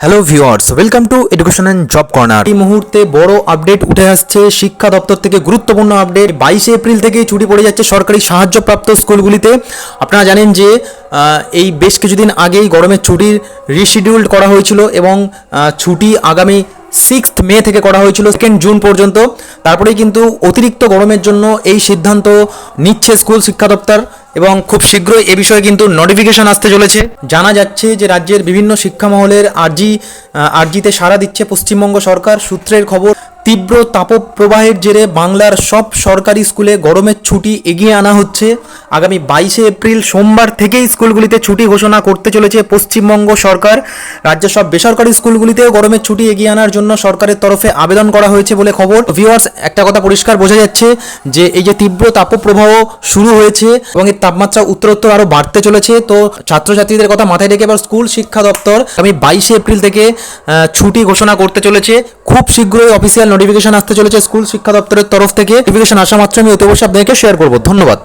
Hello viewers, welcome to education and job corner. এই মুহূর্তে বড় আপডেট উঠে আসছে শিক্ষা দপ্তর থেকে, গুরুত্বপূর্ণ আপডেট। 22 এপ্রিল থেকে ছুটি পড়ে যাচ্ছে সরকারি সাহায্যপ্রাপ্ত স্কুলগুলিতে। আপনারা জানেন যে এই বেশ কিছুদিন আগেই গরমের ছুটির রিশিডিউল্ড করা হয়েছিল এবং ছুটি আগামী 6 মে থেকে করা হয়েছিল 2 জুন পর্যন্ত। তারপরেই কিন্তু অতিরিক্ত গরমের জন্য এই সিদ্ধান্ত নিচ্ছে স্কুল শিক্ষা দপ্তর এবং খুব শীঘ্রই এ বিষয়ে কিন্তু নোটিফিকেশন আসতে চলেছে। জানা যাচ্ছে যে রাজ্যের বিভিন্ন শিক্ষা মহলের আর্জিতে সাড়া দিচ্ছে পশ্চিমবঙ্গ সরকার। সূত্রের খবর, তীব্র তাপপ্রবাহের জেরে বাংলার সব সরকারি স্কুলে গরমের ছুটি এগিয়ে আনা হচ্ছে। আগামী 22 এপ্রিল সোমবার থেকেই স্কুলগুলিতে ছুটি ঘোষণা করতে চলেছে পশ্চিমবঙ্গ সরকার। রাজ্যের সব বেসরকারি স্কুলগুলিতেও গরমের ছুটি এগিয়ে আনার জন্য সরকারের তরফে আবেদন করা হয়েছে বলে খবর। ভিউয়ার্স, একটা কথা পরিষ্কার বোঝা যাচ্ছে যে এই যে তীব্র তাপপ্রবাহ শুরু হয়েছে এবং এর তাপমাত্রা উত্তরোত্তর আরও বাড়তে চলেছে, তো ছাত্রছাত্রীদের কথা মাথায় রেখে এবার স্কুল শিক্ষা দপ্তর আগামী 22 এপ্রিল থেকে ছুটি ঘোষণা করতে চলেছে। খুব শীঘ্রই অফিসিয়াল নোটিফিকেশন আসতে চলেছে স্কুল শিক্ষা দপ্তরের তরফ থেকে। নোটিফিকেশন আসা মাত্র আমি অতি অবশ্যই আপনাদেরকে শেয়ার করব। ধন্যবাদ।